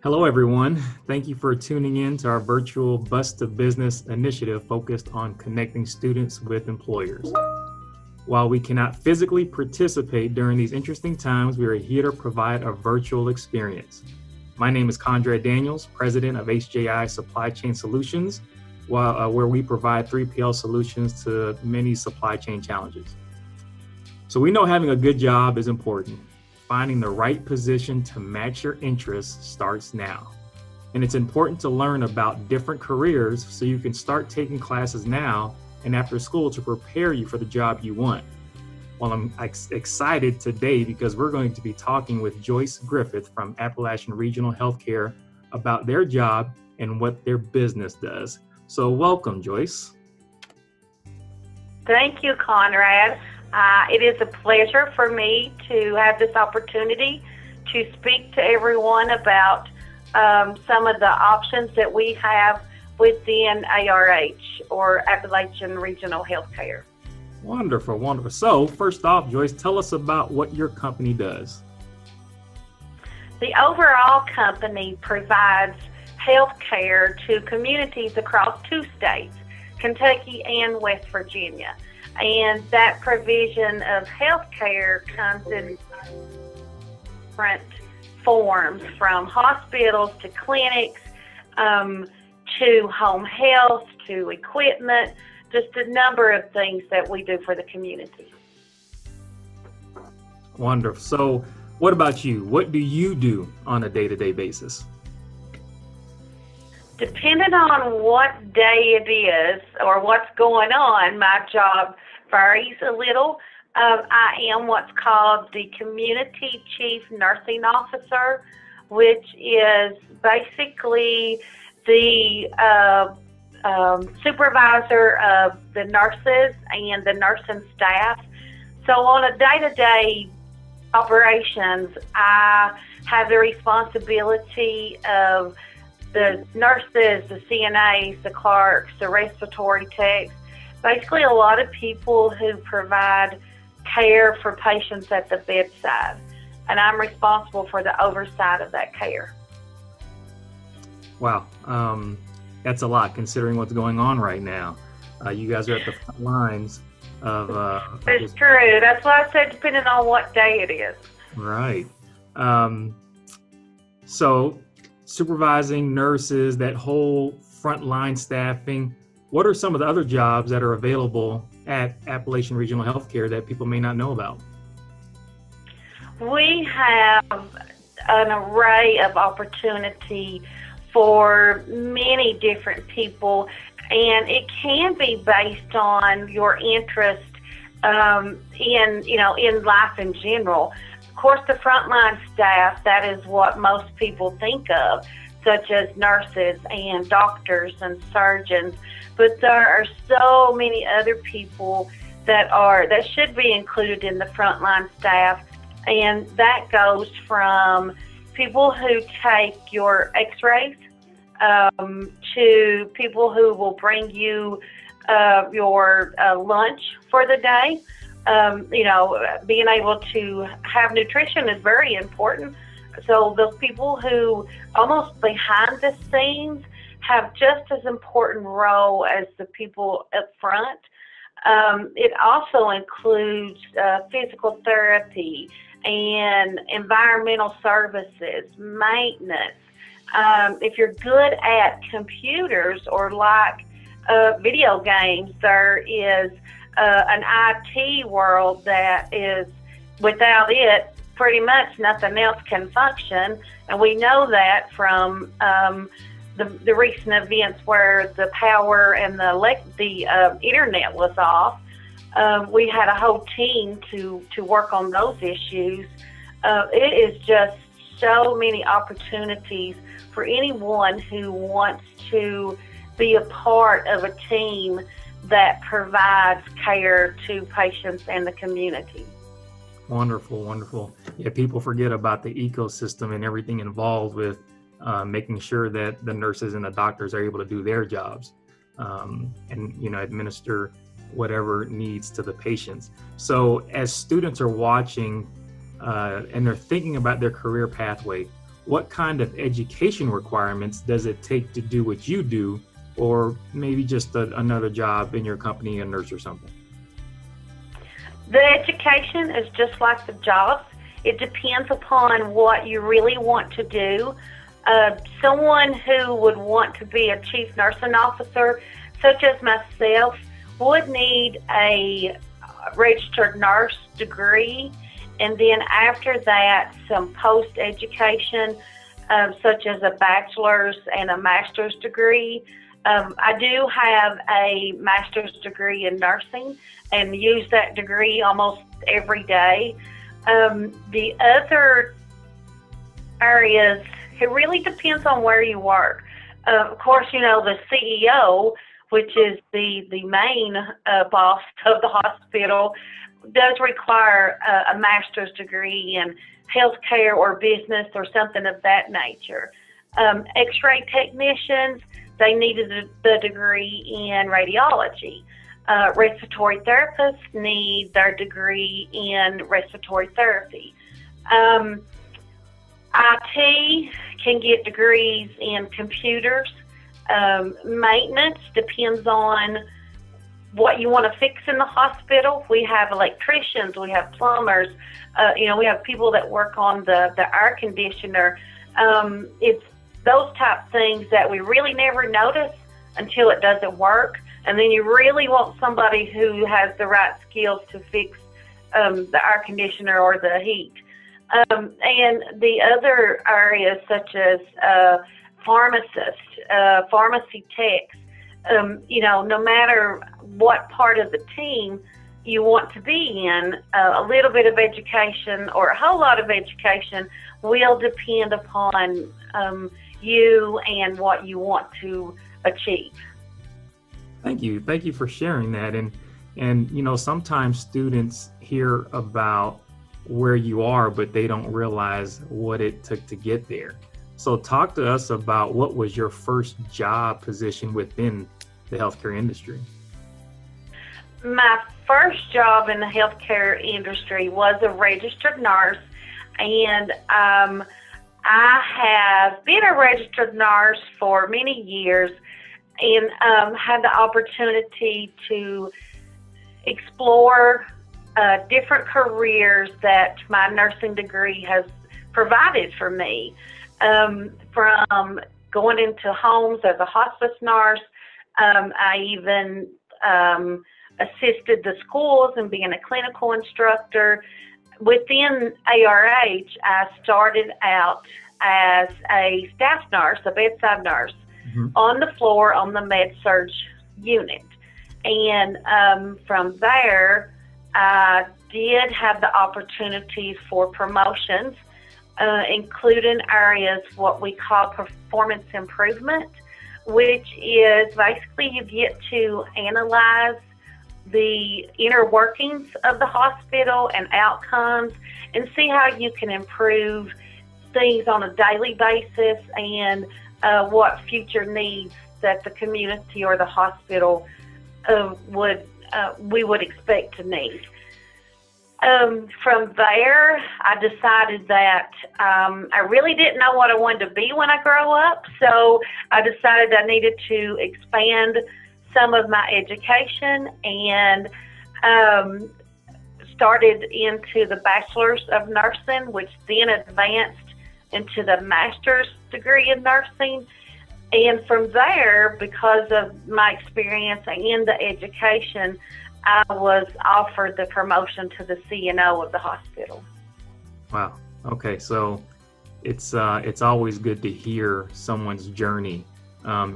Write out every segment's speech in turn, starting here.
Hello, everyone. Thank you for tuning in to our virtual Bus to Business initiative focused on connecting students with employers. While we cannot physically participate during these interesting times, we are here to provide a virtual experience. My name is Condre Daniels, president of HJI Supply Chain Solutions, where we provide 3PL solutions to many supply chain challenges. So we know having a good job is important. Finding the right position to match your interests starts now. And it's important to learn about different careers so you can start taking classes now and after school to prepare you for the job you want. Well, I'm excited today because we're going to be talking with Joyce Griffith from Appalachian Regional Healthcare about their job and what their business does. So welcome, Joyce. Thank you, Conrad. It is a pleasure for me to have this opportunity to speak to everyone about some of the options that we have within ARH, or Appalachian Regional Healthcare. Wonderful, wonderful. So first off, Joyce, tell us about what your company does. The overall company provides health care to communities across 2 states, Kentucky and West Virginia. And that provision of health care comes in different forms, from hospitals to clinics, to home health, to equipment, just a number of things that we do for the community. Wonderful. So what about you? What do you do on a day-to-day basis? Depending on what day it is or what's going on, my job varies a little. I am what's called the Community Chief Nursing Officer, which is basically the supervisor of the nurses and the nursing staff. So on a day-to-day operations, I have the responsibility of the nurses, the CNAs, the clerks, the respiratory techs, basically a lot of people who provide care for patients at the bedside. And I'm responsible for the oversight of that care. Wow, that's a lot considering what's going on right now. You guys are at the front lines of... It's true. That's why I said depending on what day it is. Right. So supervising nurses, that whole frontline staffing, what are some of the other jobs that are available at Appalachian Regional Healthcare that people may not know about? We have an array of opportunity for many different people, and it can be based on your interest in life in general. Of course, the frontline staff, that is what most people think of, such as nurses and doctors and surgeons. But there are so many other people that should be included in the frontline staff, and that goes from people who take your x-rays to people who will bring you your lunch for the day. Being able to have nutrition is very important. So those people who almost behind the scenes have just as important role as the people up front. It also includes physical therapy and environmental services, maintenance. If you're good at computers or like video games, there is an IT world that is, without it, pretty much nothing else can function. And we know that from the recent events where the power and the internet was off. We had a whole team to work on those issues. It is just so many opportunities for anyone who wants to be a part of a team that provides care to patients and the community. Wonderful, wonderful. Yeah, people forget about the ecosystem and everything involved with making sure that the nurses and the doctors are able to do their jobs and administer whatever needs to the patients. So as students are watching and they're thinking about their career pathway, what kind of education requirements does it take to do what you do, or maybe just another job in your company, a nurse or something? The education is just like the jobs. It depends upon what you really want to do. Someone who would want to be a chief nursing officer, such as myself, would need a registered nurse degree, and then after that, some post-education, such as a bachelor's and a master's degree. I do have a master's degree in nursing and use that degree almost every day. The other areas, it really depends on where you work. Of course, you know, the CEO, which is the main boss of the hospital, does require a master's degree in healthcare or business or something of that nature. X-ray technicians, they needed the degree in radiology. Respiratory therapists need their degree in respiratory therapy. IT can get degrees in computers. Maintenance depends on what you want to fix in the hospital. We have electricians, we have plumbers, you know, we have people that work on the air conditioner. It's those type things that we really never notice until it doesn't work. And then you really want somebody who has the right skills to fix the air conditioner or the heat. And the other areas such as pharmacists, pharmacy techs, you know, no matter what part of the team you want to be in, a little bit of education or a whole lot of education will depend upon you and what you want to achieve. Thank you. Thank you for sharing that. And you know, sometimes students hear about where you are, but they don't realize what it took to get there. So talk to us about what was your first job position within the healthcare industry. My first job in the healthcare industry was a registered nurse, and I have been a registered nurse for many years and had the opportunity to explore different careers that my nursing degree has provided for me. From going into homes as a hospice nurse, I even assisted the schools and being a clinical instructor. Within ARH, I started out as a staff nurse, a bedside nurse, on the floor on the med-surg unit. And from there, I did have the opportunities for promotions, including areas what we call performance improvement, which is basically you get to analyze the inner workings of the hospital and outcomes and see how you can improve things on a daily basis and what future needs that the community or the hospital we would expect to need. From there, I decided that I really didn't know what I wanted to be when I grow up, so I decided I needed to expand some of my education and started into the Bachelor's of Nursing, which then advanced into the Master's degree in Nursing. And from there, because of my experience and the education, I was offered the promotion to the CNO of the hospital. Wow. Okay. So it's always good to hear someone's journey,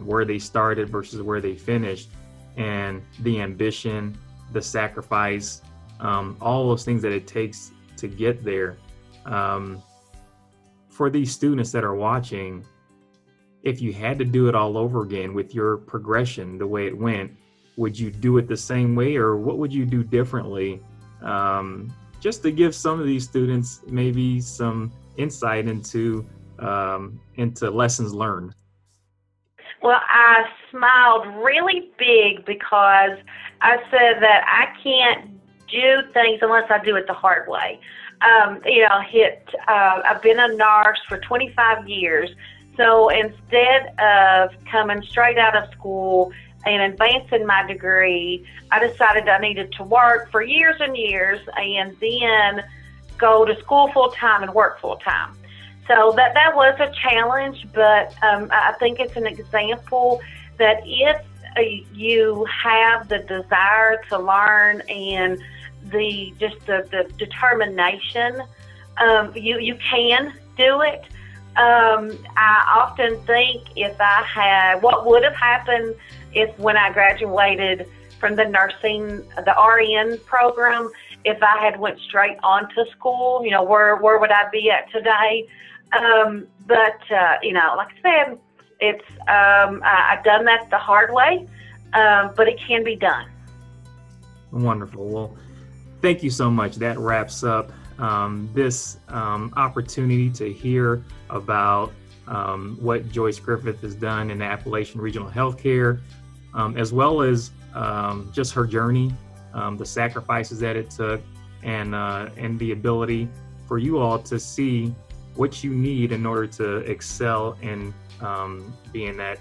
where they started versus where they finished, and the ambition, the sacrifice, all those things that it takes to get there. For these students that are watching, if you had to do it all over again with your progression, the way it went, would you do it the same way, or what would you do differently? Just to give some of these students maybe some insight into lessons learned. Well, I smiled really big because I said that I can't do things unless I do it the hard way. I've been a nurse for 25 years. So instead of coming straight out of school and advancing my degree, I decided I needed to work for years and years and then go to school full time and work full time. So that was a challenge, but I think it's an example that if you have the desire to learn and the determination, you can do it. I often think what would have happened if when I graduated from the RN program, if I had went straight on to school, where would I be at today? Like I said, I've done that the hard way, but it can be done. Wonderful. Well, thank you so much. That wraps up this opportunity to hear about what Joyce Griffith has done in the Appalachian Regional Healthcare, as well as just her journey, the sacrifices that it took, and the ability for you all to see what you need in order to excel and be in that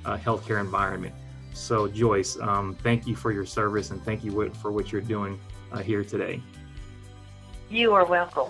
healthcare environment. So Joyce, thank you for your service and thank you for what you're doing here today. You are welcome.